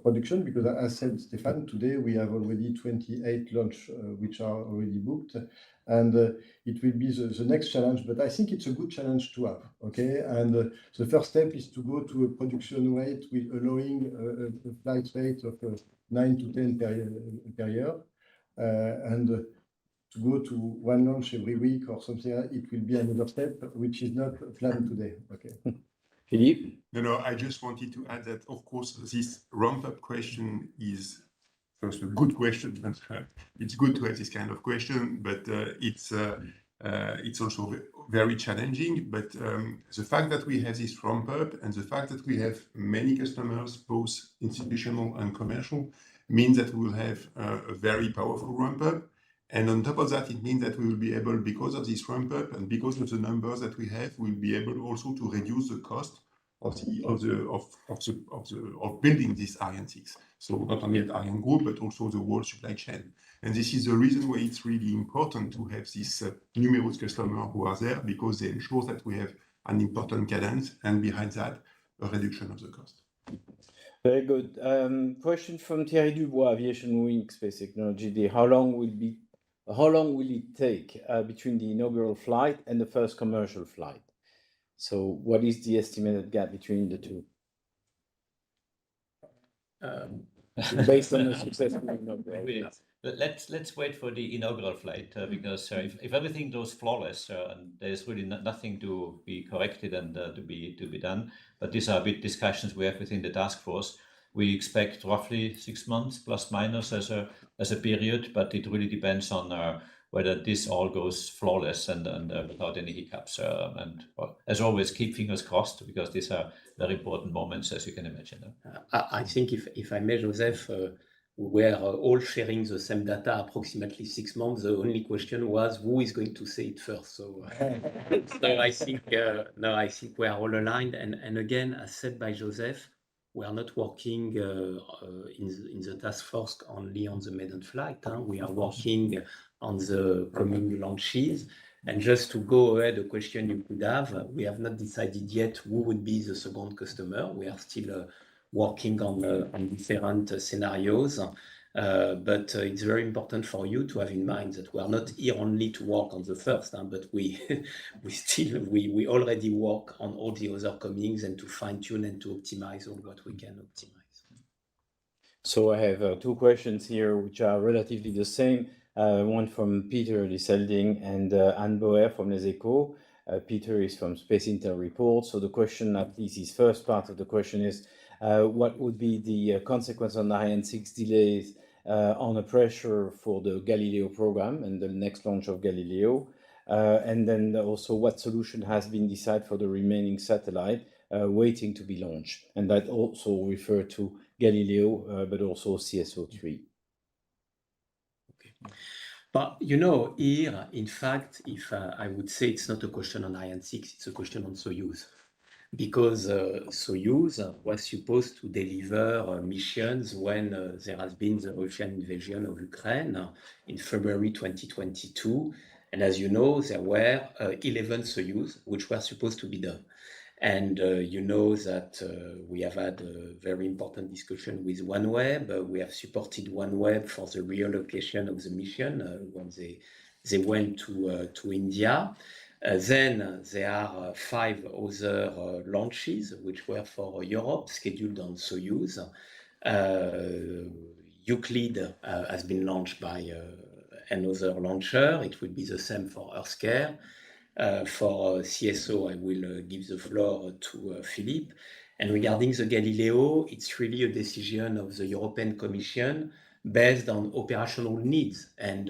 production, because as said Stéphane, today we have already 28 launch which are already booked, and it will be the next challenge, but I think it's a good challenge to have. Okay, and the first step is to go to a production rate with allowing a flight rate of 9 to 10 per year, and to go to 1 launch every week or something. It will be another step which is not planned today. Okay. Philippe? No, I just wanted to add that, of course, this ramp-up question is first a good question. It's good to have this kind of question, but it's also very challenging. But the fact that we have this ramp-up and the fact that we have many customers, both institutional and commercial, means that we will have a very powerful ramp-up. And on top of that, it means that we will be able, because of this ramp-up and because of the numbers that we have, we'll be able also to reduce the cost of building this Ariane 6. So not only at ArianeGroup, but also the whole supply chain. And this is the reason why it's really important to have these numerous customers who are there, because they ensure that we have an important cadence, and behind that, a reduction of the cost. Very good. Question from Thierry Dubois, Aviation Wing Space Technology. How long will it take between the inaugural flight and the first commercial flight? So what is the estimated gap between the two? Based on the successful inaugural. Let's wait for the inaugural flight because if everything goes flawless and there's really nothing to be corrected and to be done, but these are bit discussions we have within the task force. We expect roughly 6 months plus minus as a period, but it really depends on whether this all goes flawless and without any hiccups. And well, as always, keep fingers crossed because these are very important moments, as you can imagine. I think if I may, Joseph, we were all sharing the same data approximately 6 months. The only question was who is going to say it first. So, so I think I think we are all aligned. And again, as said by Joseph, we are not working in the task force only on the maiden flight. We are working on the coming launches. And just to go ahead, a question you could have, we have not decided yet who would be the second customer. We are still working on different scenarios. But it's very important for you to have in mind that we are not here only to work on the first, but we already work on all the other comings and to fine tune and to optimize all what we can optimize. So I have two questions here, which are relatively the same. One from Peter Lisselding and Anne Boer from Les Echos. Peter is from Space Intel Report. So the question, at least his first part of the question is, what would be the consequence on Ariane 6 delays on the pressure for the Galileo program and the next launch of Galileo? And then also what solution has been decided for the remaining satellite waiting to be launched? And that also refer to Galileo, but also CSO3. But here, in fact, if I would say it's not a question on Ariane 6, it's a question on Soyuz. Because Soyuz was supposed to deliver missions when there has been the Russian invasion of Ukraine in February 2022. And as you know, there were 11 Soyuz which were supposed to be done. And you know that we have had a very important discussion with OneWeb. We have supported OneWeb for the reallocation of the mission when they went to India. Then there are 5 other launches which were for Europe scheduled on Soyuz. Euclid has been launched by another launcher. It will be the same for EarthCare. For CSO, I will give the floor to Philippe. And regarding the Galileo, it's really a decision of the European Commission based on operational needs. And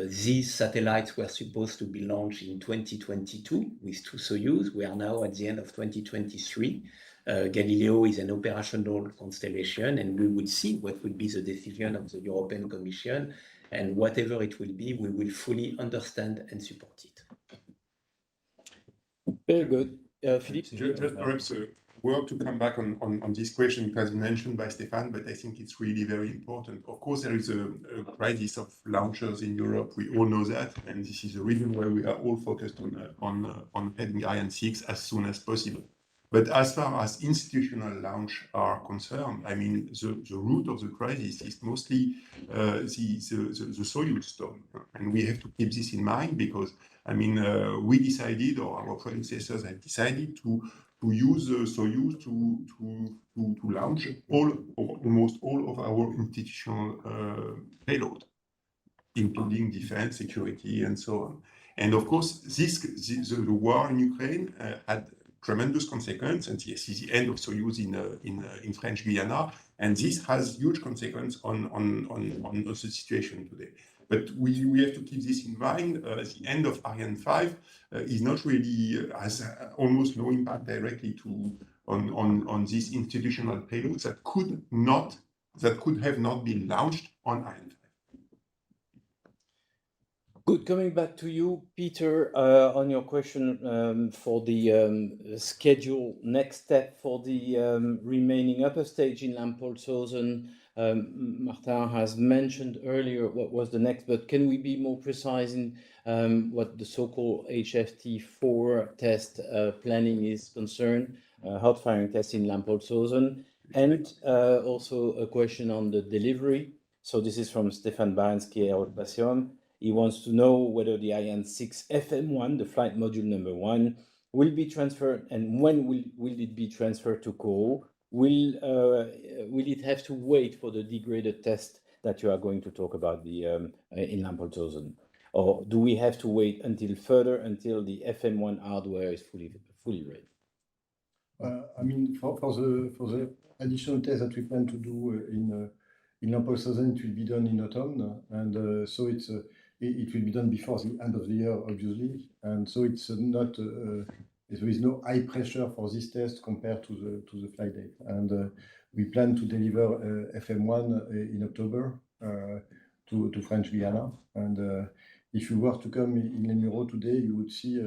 these satellites were supposed to be launched in 2022 with 2 Soyuz. We are now at the end of 2023. Galileo is an operational constellation, and we will see what will be the decision of the European Commission. And whatever it will be, we will fully understand and support it. Very good. Philippe? Just perhaps a word to come back on this question. It has been mentioned by Stefan, but I think it's really very important. Of course, there is a crisis of launchers in Europe. We all know that, and this is the reason why we are all focused on having Ariane 6 as soon as possible. But as far as institutional launch are concerned, I mean, the root of the crisis is mostly the Soyuz storm. And we have to keep this in mind because, I mean, we decided, or our predecessors have decided to use Soyuz to launch almost all of our institutional payload, including defense, security, and so on. And of course, the war in Ukraine had tremendous consequence, and yes, it's the end of Soyuz in French Guiana, and this has huge consequence on the situation today. But we have to keep this in mind. The end of Ariane 5 is not really has almost no impact directly on these institutional payloads that could have not been launched on Ariane 5. Good. Coming back to you, Peter, on your question for the schedule next step for the remaining upper stage in Lampoldshausen. Martin has mentioned earlier what was the next, but can we be more precise in what the so-called HFT4 test planning is concerned, hot firing test in Lampoldshausen, and also a question on the delivery. So this is from Stefan Baranski, Aerospace. He wants to know whether the Ariane 6 FM1, the flight module number 1, will be transferred, and when will it be transferred to Kourou? Will it have to wait for the degraded test that you are going to talk about in Lampoldshausen? Or do we have to wait until the FM1 hardware is fully ready? I mean, for the additional test that we plan to do in Lampoldshausen, it will be done in autumn, and so it will be done before the end of the year, obviously, and so it's not there is no high pressure for this test compared to the flight date, and we plan to deliver FM1 in October to French Guiana, and if you were to come in Leveau today, you would see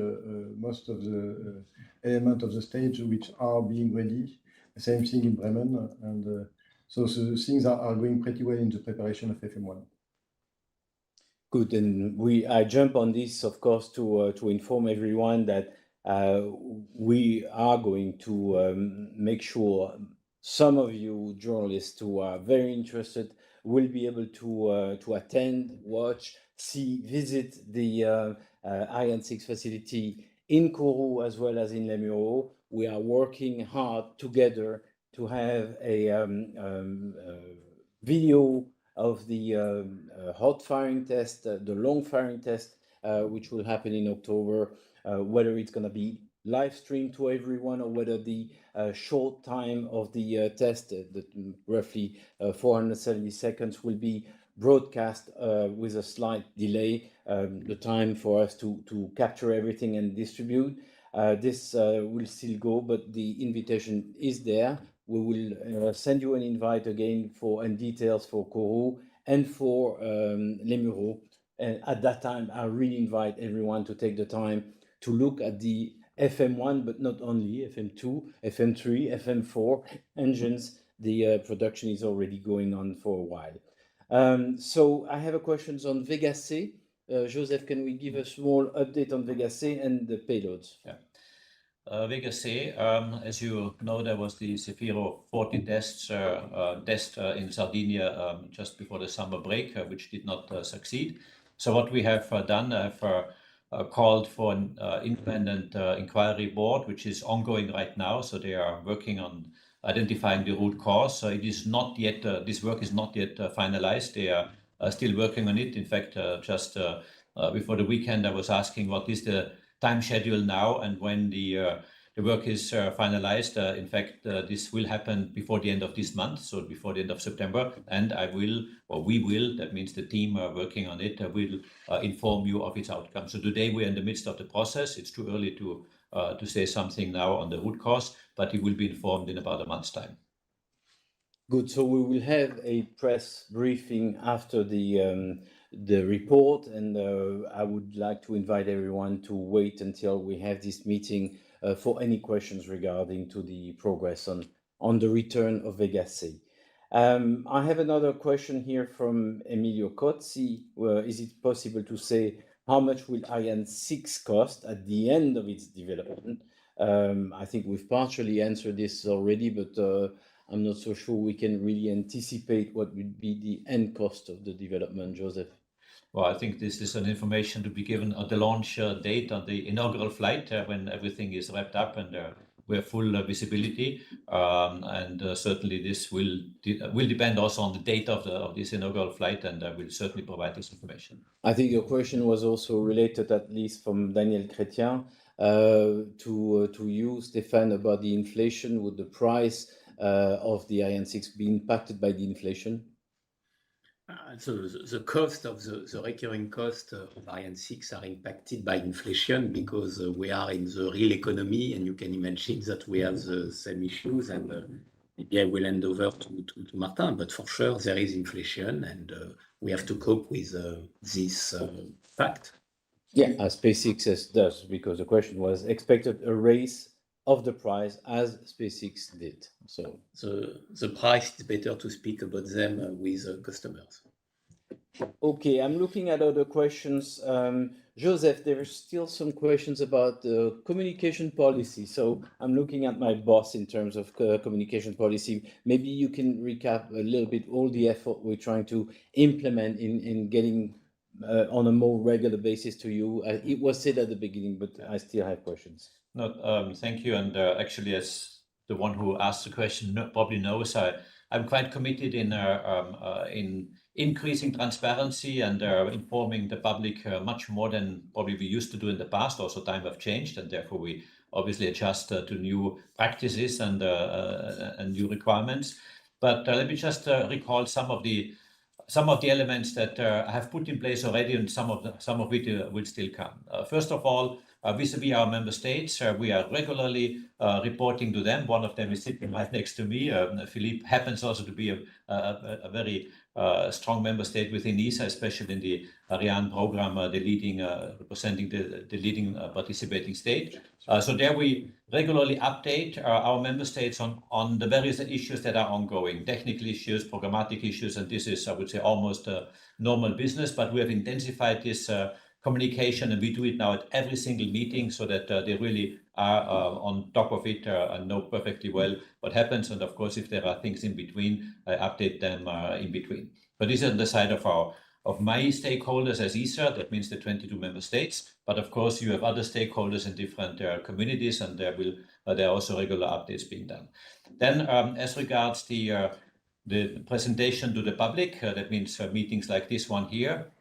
most of the elements of the stage which are being ready. Same thing in Bremen, and so things are going pretty well in the preparation of FM1. Good, and I jump on this, of course, to inform everyone that we are going to make sure some of you journalists who are very interested will be able to attend, watch, visit the Ariane 6 facility in Kourou as well as in Leveau. We are working hard together to have a video of the hot firing test, the long firing test, which will happen in October, whether it's going to be live streamed to everyone or whether the short time of the test, roughly 470 seconds, will be broadcast with a slight delay, the time for us to capture everything and distribute. This will still go, but the invitation is there. We will send you an invite again and details for Kourou and for Leveau. And at that time, I really invite everyone to take the time to look at the FM1, but not only FM2, FM3, FM4 engines. The production is already going on for a while. So I have a questions on Vega C. Joseph, can we give a small update on Vega C and the payloads? Yeah. Vega C, as you know, there was the Zefiro 40 test in Sardinia just before the summer break, which did not succeed. So what we have done, I've called for an independent inquiry board, which is ongoing right now. So they are working on identifying the root cause. So it is not yet, this work is not yet finalized. They are still working on it. In fact, just before the weekend, I was asking what is the time schedule now, and when the work is finalized. In fact, this will happen before the end of this month, so before the end of September, and we will, that means the team working on it, will inform you of its outcome. So today we're in the midst of the process. It's too early to say something now on the root cause, but you will be informed in about a month's time. Good. So we will have a press briefing after the report, and I would like to invite everyone to wait until we have this meeting for any questions regarding to the progress on the return of Vega C. I have another question here from Emilio Cozzi. Is it possible to say how much will Ariane 6 cost at the end of its development? I think we've partially answered this already, but I'm not so sure we can really anticipate what would be the end cost of the development, Joseph. Well, I think this is an information to be given at the launch date on the inaugural flight when everything is wrapped up and we have full visibility. And certainly this will depend also on the date of this inaugural flight, and I will certainly provide this information. I think your question was also related, at least from Daniel Chrétien, to you, Stéphane, about the inflation. Would the price of the Ariane 6 be impacted by the inflation? So the cost of the recurring cost of Ariane 6 are impacted by inflation because we are in the real economy, and you can imagine that we have the same issues, and maybe I will hand over to Martin, but for sure there is inflation, and we have to cope with this fact. Yeah, as SpaceX does, because the question was expected a raise of the price as SpaceX did. So the price is better to speak about them with customers. Okay, I'm looking at other questions. Joseph, there are still some questions about the communication policy. So I'm looking at my boss in terms of communication policy. Maybe you can recap a little bit all the effort we're trying to implement in getting on a more regular basis to you? It was said at the beginning, but I still have questions. No, thank you. And actually, as the one who asked the question probably knows, I'm quite committed in increasing transparency and informing the public much more than probably we used to do in the past. Also, time have changed, and therefore we obviously adjust to new practices and new requirements. But let me just recall some of the elements that I have put in place already, and some of it will still come. First of all, vis-a-vis our member states, we are regularly reporting to them. One of them is sitting right next to me. Philippe happens also to be a very strong member state within ESA, especially in the Ariane program, representing the leading participating state. So there we regularly update our member states on the various issues that are ongoing, technical issues, programmatic issues, and this is, I would say, almost normal business, but we have intensified this communication, and we do it now at every single meeting so that they really are on top of it and know perfectly well what happens. And of course, if there are things in between, I update them in between. But this is on the side of my stakeholders as ESA, that means the 22 member states. But of course, you have other stakeholders in different communities, and there are also regular updates being done. Then, as regards the presentation to the public, that means meetings like this one here.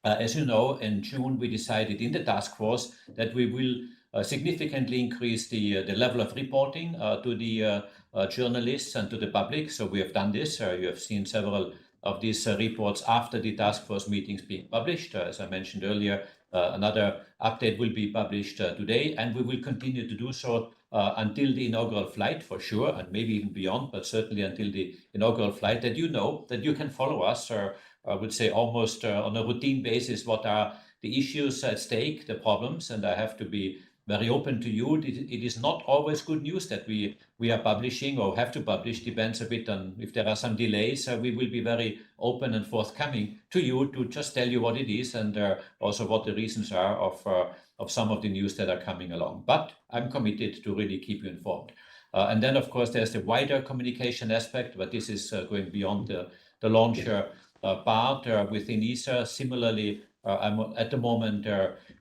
As you know, in June, we decided in the task force that we will significantly increase the level of reporting to the journalists and to the public. So we have done this. You have seen several of these reports after the task force meetings being published. As I mentioned earlier, another update will be published today, and we will continue to do so until the inaugural flight for sure, and maybe even beyond, but certainly until the inaugural flight, that you know that you can follow us, or I would say almost on a routine basis, what are the issues at stake, the problems, and I have to be very open to you. It is not always good news that we are publishing or have to publish. Depends a bit on if there are some delays. We will be very open and forthcoming to you to just tell you what it is and also what the reasons are of some of the news that are coming along. But I'm committed to really keep you informed. And then, of course, there's the wider communication aspect, but this is going beyond the launcher part within ESA. Similarly, I'm at the moment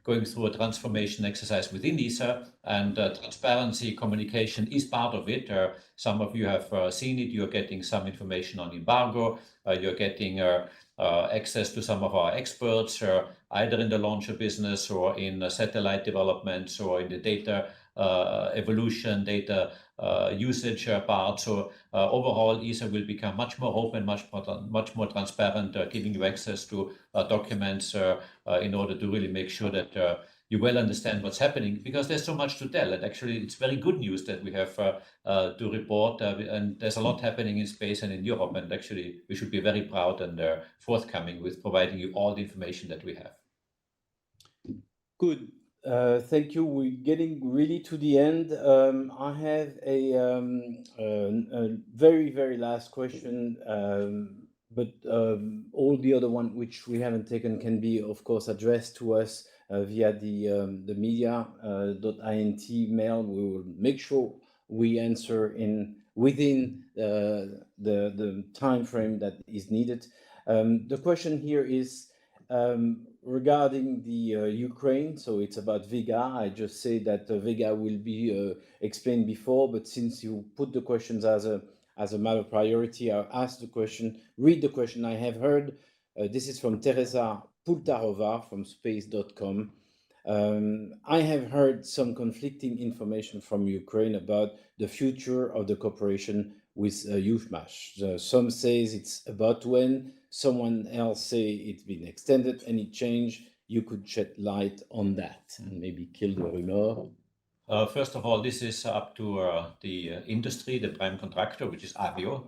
going through a transformation exercise within ESA, and transparency communication is part of it. Some of you have seen it. You're getting some information on embargo. You're getting access to some of our experts, either in the launcher business or in satellite developments or in the data evolution, data usage part. So overall, ESA will become much more open, much more transparent, giving you access to documents in order to really make sure that you well understand what's happening, because there's so much to tell. And actually, it's very good news that we have to report, and there's a lot happening in space and in Europe. And actually, we should be very proud and forthcoming with providing you all the information that we have. Good. Thank you. We're getting really to the end. I have a very, very last question, but all the other one which we haven't taken can be, of course, addressed to us via the media.int mail. We will make sure we answer within the time frame that is needed. The question here is regarding the Ukraine, so it's about Vega. I just say that Vega will be explained before, but since you put the questions as a matter of priority, I'll ask the question, read the question I have heard. This is from Teresa Pultarova from space.com. I have heard some conflicting information from Ukraine about the future of the cooperation with UFMASH. Some says it's about to end. Someone else say it's been extended. Any change? You could shed light on that and maybe kill the rumor. First of all, this is up to the industry, the prime contractor, which is Avio,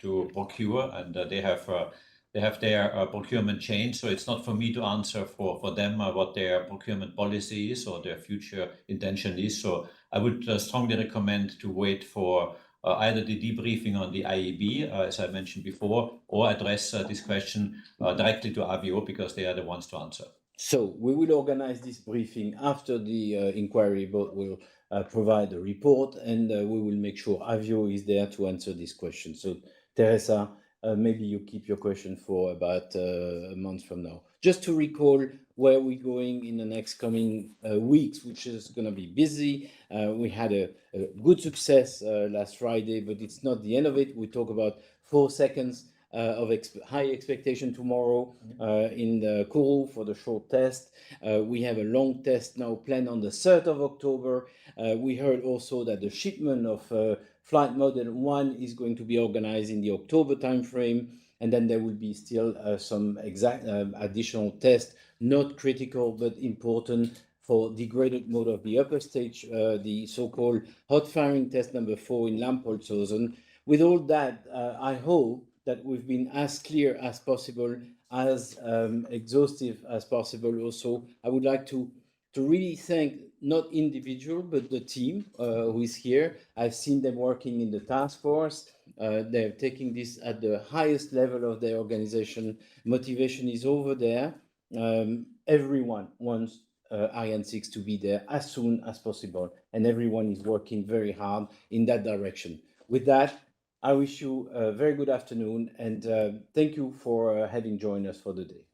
to procure, and they have their procurement chain. So it's not for me to answer for them what their procurement policy is or their future intention is. So I would strongly recommend to wait for either the debriefing on the IAB, as I mentioned before, or address this question directly to Avio, because they are the ones to answer. So we will organize this briefing after the inquiry board will provide a report, and we will make sure Avio is there to answer this question. So Teresa, maybe you keep your question for about a month from now. Just to recall where we're going in the next coming weeks, which is going to be busy. We had a good success last Friday, but it's not the end of it. We talk about 4 seconds of high expectation tomorrow in the Kourou for the short test. We have a long test now planned on the 3rd of October. We heard also that the shipment of Flight Model 1 is going to be organized in the October timeframe, and then there will be still some additional tests, not critical but important for degraded mode of the upper stage, the so-called hot firing test number 4 in Lampoldshausen. With all that, I hope that we've been as clear as possible, as exhaustive as possible. Also, I would like to really thank not individual, but the team who is here. I've seen them working in the task force. They're taking this at the highest level of their organization. Motivation is over there. Everyone wants Ariane 6 to be there as soon as possible, and everyone is working very hard in that direction. With that, I wish you a very good afternoon, and thank you for having joined us for the day.